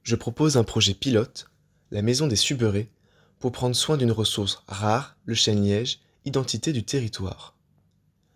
Je propose un projet pilote, la Maison des Suberets, pour prendre soin d'une ressource rare, le chêne-liège, identité du territoire.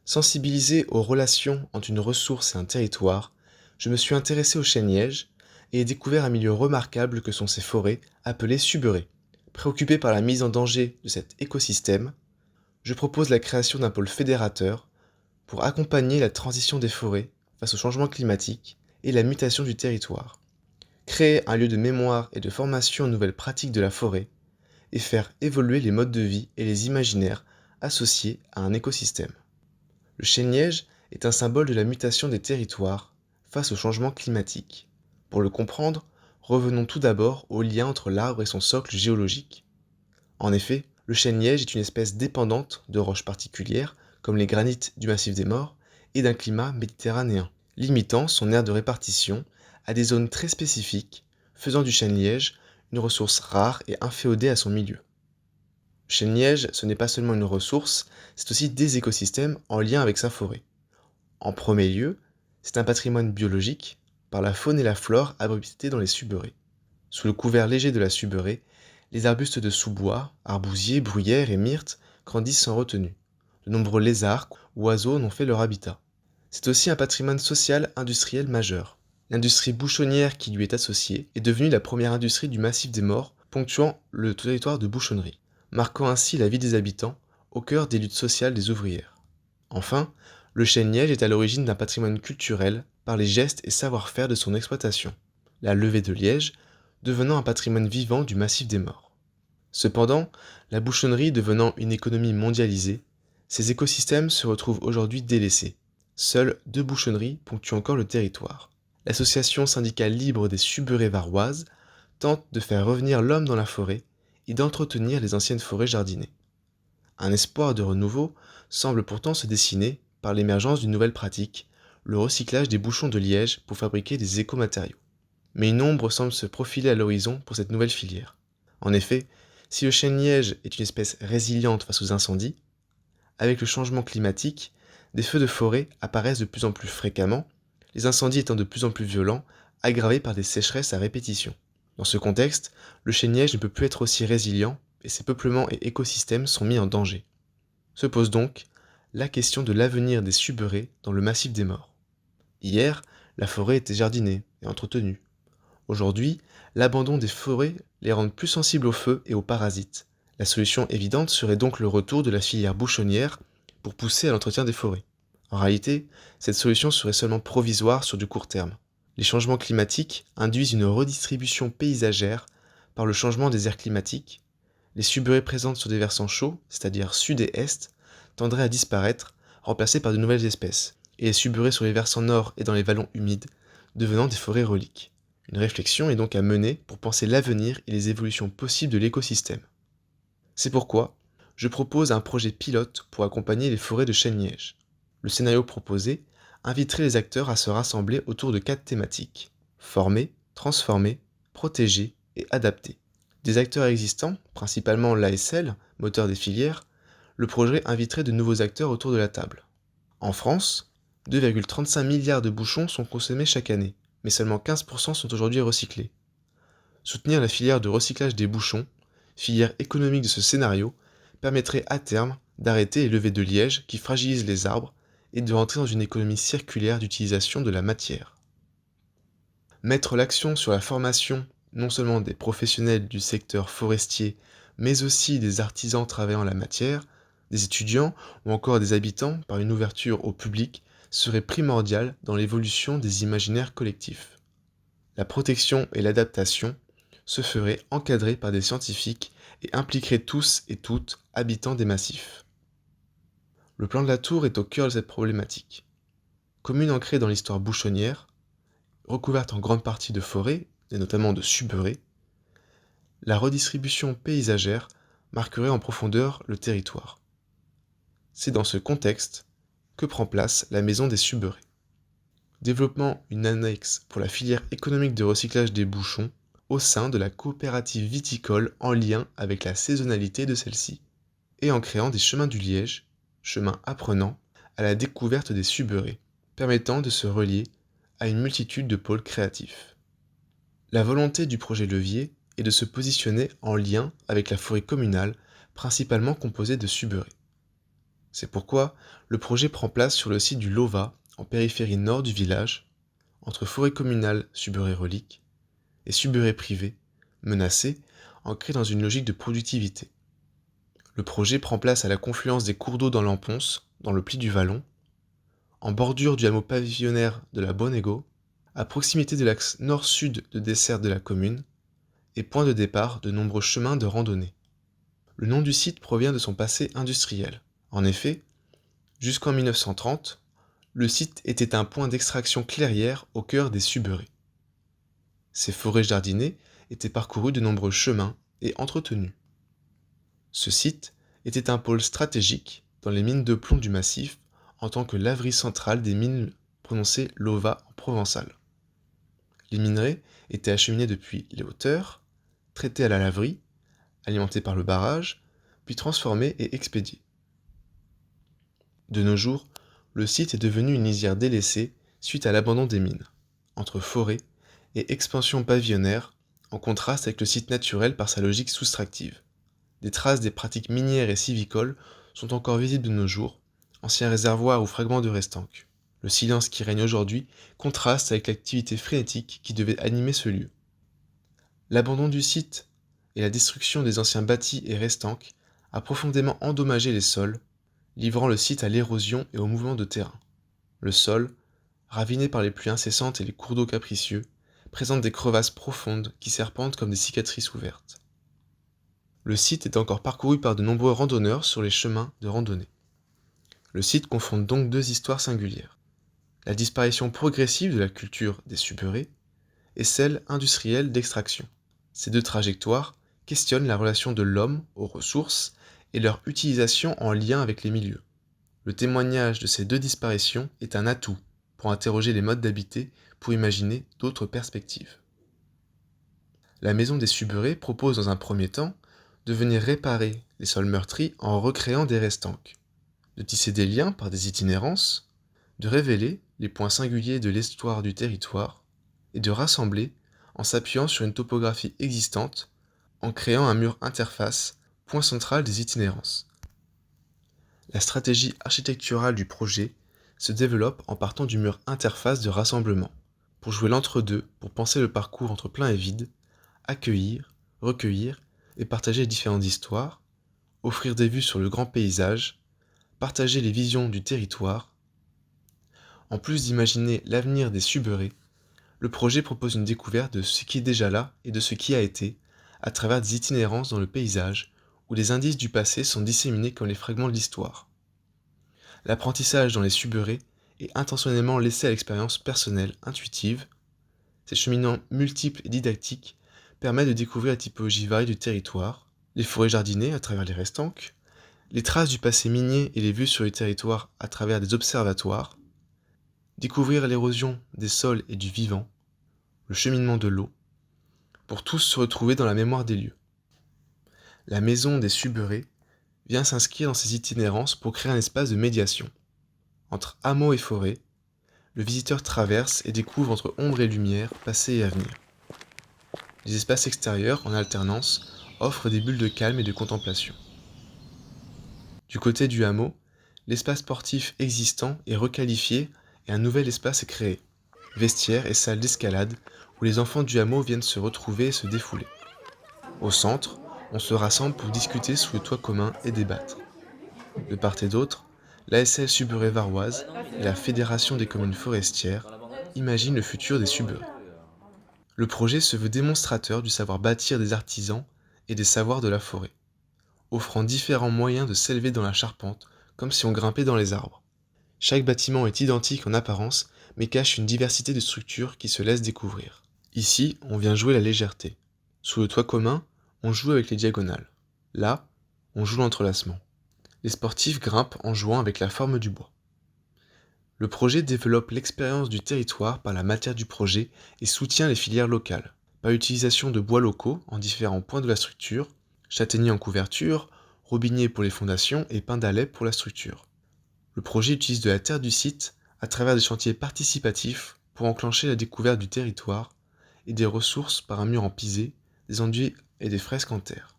Sensibilisé aux relations entre une ressource et un territoire, je me suis intéressé au chêne-liège et ai découvert un milieu remarquable que sont ces forêts appelées suberets. Préoccupé par la mise en danger de cet écosystème, je propose la création d'un pôle fédérateur pour accompagner la transition des forêts face au changement climatique et la mutation du territoire. Créer un lieu de mémoire et de formation aux nouvelles pratiques de la forêt et faire évoluer les modes de vie et les imaginaires associés à un écosystème. Le chêne-liège est un symbole de la mutation des territoires face au changement climatique. Pour le comprendre, revenons tout d'abord au lien entre l'arbre et son socle géologique. En effet, le chêne-liège est une espèce dépendante de roches particulières, comme les granites du massif des Maures, et d'un climat méditerranéen, limitant son aire de répartition à des zones très spécifiques, faisant du chêne-liège une ressource rare et inféodée à son milieu. Le chêne-liège, ce n'est pas seulement une ressource, c'est aussi des écosystèmes en lien avec sa forêt. En premier lieu, c'est un patrimoine biologique, par la faune et la flore abrités dans les suberets. Sous le couvert léger de la suberaie, les arbustes de sous-bois, arbousiers, bruyères et myrtes grandissent sans retenue. De nombreux lézards, oiseaux en ont fait leur habitat. C'est aussi un patrimoine social industriel majeur. L'industrie bouchonnière qui lui est associée est devenue la première industrie du massif des Maures, ponctuant le territoire de bouchonnerie, marquant ainsi la vie des habitants au cœur des luttes sociales des ouvrières. Enfin, le chêne-liège est à l'origine d'un patrimoine culturel par les gestes et savoir-faire de son exploitation. La levée de liège devenant un patrimoine vivant du massif des Maures. Cependant, la bouchonnerie devenant une économie mondialisée, ces écosystèmes se retrouvent aujourd'hui délaissés. Seules 2 bouchonneries ponctuent encore le territoire. L'association syndicale libre des suberets varoises tente de faire revenir l'homme dans la forêt et d'entretenir les anciennes forêts jardinées. Un espoir de renouveau semble pourtant se dessiner par l'émergence d'une nouvelle pratique, le recyclage des bouchons de liège pour fabriquer des écomatériaux. Mais une ombre semble se profiler à l'horizon pour cette nouvelle filière. En effet, si le chêne-liège est une espèce résiliente face aux incendies, avec le changement climatique, des feux de forêt apparaissent de plus en plus fréquemment, les incendies étant de plus en plus violents, aggravés par des sécheresses à répétition. Dans ce contexte, le chêne-liège ne peut plus être aussi résilient et ses peuplements et écosystèmes sont mis en danger. Se pose donc la question de l'avenir des suberets dans le massif des Maures. Hier, la forêt était jardinée et entretenue. Aujourd'hui, l'abandon des forêts les rend plus sensibles aux feux et aux parasites. La solution évidente serait donc le retour de la filière bouchonnière pour pousser à l'entretien des forêts. En réalité, cette solution serait seulement provisoire sur du court terme. Les changements climatiques induisent une redistribution paysagère par le changement des aires climatiques. Les suberets présentes sur des versants chauds, c'est-à-dire sud et est, tendraient à disparaître, remplacés par de nouvelles espèces, et les suberets sur les versants nord et dans les vallons humides, devenant des forêts reliques. Une réflexion est donc à mener pour penser l'avenir et les évolutions possibles de l'écosystème. C'est pourquoi je propose un projet pilote pour accompagner les forêts de chêne-liège. Le scénario proposé inviterait les acteurs à se rassembler autour de 4 thématiques: former, transformer, protéger et adapter. Des acteurs existants, principalement l'ASL, moteur des filières, le projet inviterait de nouveaux acteurs autour de la table. En France, 2,35 milliards de bouchons sont consommés chaque année, mais seulement 15% sont aujourd'hui recyclés. Soutenir la filière de recyclage des bouchons, filière économique de ce scénario, permettrait à terme d'arrêter les levées de liège qui fragilisent les arbres et de rentrer dans une économie circulaire d'utilisation de la matière. Mettre l'accent sur la formation non seulement des professionnels du secteur forestier, mais aussi des artisans travaillant la matière, des étudiants ou encore des habitants par une ouverture au public serait primordial dans l'évolution des imaginaires collectifs. La protection et l'adaptation se feraient encadrées par des scientifiques et impliqueraient tous et toutes habitants des massifs. Le plan de la Tour est au cœur de cette problématique. Commune ancrée dans l'histoire bouchonnière, recouverte en grande partie de forêts, et notamment de suberets, la redistribution paysagère marquerait en profondeur le territoire. C'est dans ce contexte que prend place la Maison des Suberets. Développement une annexe pour la filière économique de recyclage des bouchons au sein de la coopérative viticole en lien avec la saisonnalité de celle-ci, et en créant des chemins du liège, chemins apprenants à la découverte des suberets, permettant de se relier à une multitude de pôles créatifs. La volonté du projet Levier est de se positionner en lien avec la forêt communale, principalement composée de suberés. C'est pourquoi le projet prend place sur le site du Lova, en périphérie nord du village, entre forêt communale suberé relique et suberé privé, menacé, ancré dans une logique de productivité. Le projet prend place à la confluence des cours d'eau dans l'Amponce, dans le pli du Vallon, en bordure du hameau pavillonnaire de la Bonnego, à proximité de l'axe nord-sud de desserte de la commune, et point de départ de nombreux chemins de randonnée. Le nom du site provient de son passé industriel. En effet, jusqu'en 1930, le site était un point d'extraction clairière au cœur des suberés. Ces forêts jardinées étaient parcourues de nombreux chemins et entretenus. Ce site était un pôle stratégique dans les mines de plomb du massif en tant que laverie centrale des mines prononcées Lova en provençal. Les minerais étaient acheminés depuis les hauteurs, traités à la laverie, alimentés par le barrage, puis transformés et expédiés. De nos jours, le site est devenu une lisière délaissée suite à l'abandon des mines, entre forêt et expansion pavillonnaire, en contraste avec le site naturel par sa logique soustractive. Des traces des pratiques minières et civicoles sont encore visibles de nos jours, anciens réservoirs ou fragments de restanques. Le silence qui règne aujourd'hui contraste avec l'activité frénétique qui devait animer ce lieu. L'abandon du site et la destruction des anciens bâtis et restanques a profondément endommagé les sols, livrant le site à l'érosion et au mouvement de terrain. Le sol, raviné par les pluies incessantes et les cours d'eau capricieux, présente des crevasses profondes qui serpentent comme des cicatrices ouvertes. Le site est encore parcouru par de nombreux randonneurs sur les chemins de randonnée. Le site confronte donc deux histoires singulières. La disparition progressive de la culture des suberés et celle industrielle d'extraction. Ces deux trajectoires questionnent la relation de l'homme aux ressources et leur utilisation en lien avec les milieux. Le témoignage de ces deux disparitions est un atout pour interroger les modes d'habiter, pour imaginer d'autres perspectives. La maison des suberés propose dans un premier temps de venir réparer les sols meurtris en recréant des restanques, de tisser des liens par des itinérances, de révéler les points singuliers de l'histoire du territoire et de rassembler en s'appuyant sur une topographie existante, en créant un mur interface, point central des itinérances. La stratégie architecturale du projet se développe en partant du mur interface de rassemblement, pour jouer l'entre-deux, pour penser le parcours entre plein et vide, accueillir, recueillir et partager différentes histoires, offrir des vues sur le grand paysage, partager les visions du territoire. En plus d'imaginer l'avenir des suberés, le projet propose une découverte de ce qui est déjà là et de ce qui a été, à travers des itinérances dans le paysage, où les indices du passé sont disséminés comme les fragments de l'histoire. L'apprentissage dans les suberés est intentionnellement laissé à l'expérience personnelle, intuitive. Ces cheminements multiples et didactiques permettent de découvrir la typologie variée du territoire, les forêts jardinées à travers les restanques, les traces du passé minier et les vues sur le territoire à travers des observatoires, découvrir l'érosion des sols et du vivant, le cheminement de l'eau, pour tous se retrouver dans la mémoire des lieux. La maison des suberés vient s'inscrire dans ces itinérances pour créer un espace de médiation. Entre hameau et forêt, le visiteur traverse et découvre entre ombre et lumière, passé et avenir. Les espaces extérieurs, en alternance, offrent des bulles de calme et de contemplation. Du côté du hameau, l'espace sportif existant est requalifié et un nouvel espace est créé. Vestiaires et salles d'escalade où les enfants du hameau viennent se retrouver et se défouler. Au centre, on se rassemble pour discuter sous le toit commun et débattre. De part et d'autre, l'ASL Suberé Varoise et la Fédération des communes forestières imaginent le futur des suberés. Le projet se veut démonstrateur du savoir bâtir des artisans et des savoirs de la forêt, offrant différents moyens de s'élever dans la charpente comme si on grimpait dans les arbres. Chaque bâtiment est identique en apparence, mais cache une diversité de structures qui se laissent découvrir. Ici, on vient jouer la légèreté. Sous le toit commun, on joue avec les diagonales. Là, on joue l'entrelacement. Les sportifs grimpent en jouant avec la forme du bois. Le projet développe l'expérience du territoire par la matière du projet et soutient les filières locales, par l'utilisation de bois locaux en différents points de la structure, châtaignier en couverture, robinier pour les fondations et pin d'Alep pour la structure. Le projet utilise de la terre du site à travers des chantiers participatifs pour enclencher la découverte du territoire et des ressources par un mur en pisé, des enduits et des fresques en terre.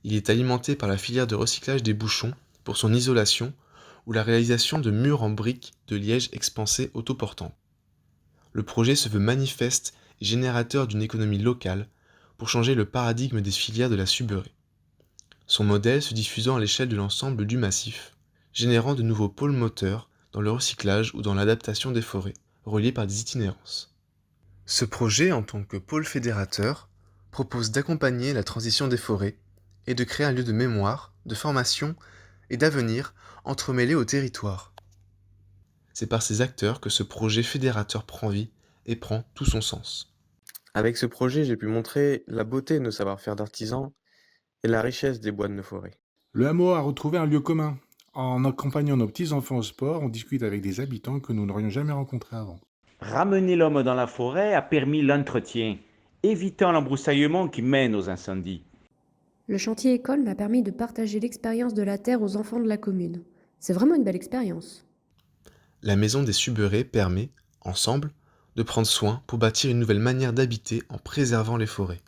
Il est alimenté par la filière de recyclage des bouchons pour son isolation ou la réalisation de murs en briques de liège expansés autoportants. Le projet se veut manifeste et générateur d'une économie locale pour changer le paradigme des filières de la suberie. Son modèle se diffusant à l'échelle de l'ensemble du massif, générant de nouveaux pôles moteurs dans le recyclage ou dans l'adaptation des forêts, reliés par des itinérances. Ce projet, en tant que pôle fédérateur, propose d'accompagner la transition des forêts et de créer un lieu de mémoire, de formation et d'avenir entremêlés au territoire. C'est par ces acteurs que ce projet fédérateur prend vie et prend tout son sens. Avec ce projet, j'ai pu montrer la beauté de nos savoir-faire d'artisans et la richesse des bois de nos forêts. Le hameau a retrouvé un lieu commun. En accompagnant nos petits-enfants au sport, on discute avec des habitants que nous n'aurions jamais rencontrés avant. Ramener l'homme dans la forêt a permis l'entretien, évitant l'embroussaillement qui mène aux incendies. Le chantier école m'a permis de partager l'expérience de la terre aux enfants de la commune. C'est vraiment une belle expérience. La maison des Suberets permet, ensemble, de prendre soin pour bâtir une nouvelle manière d'habiter en préservant les forêts.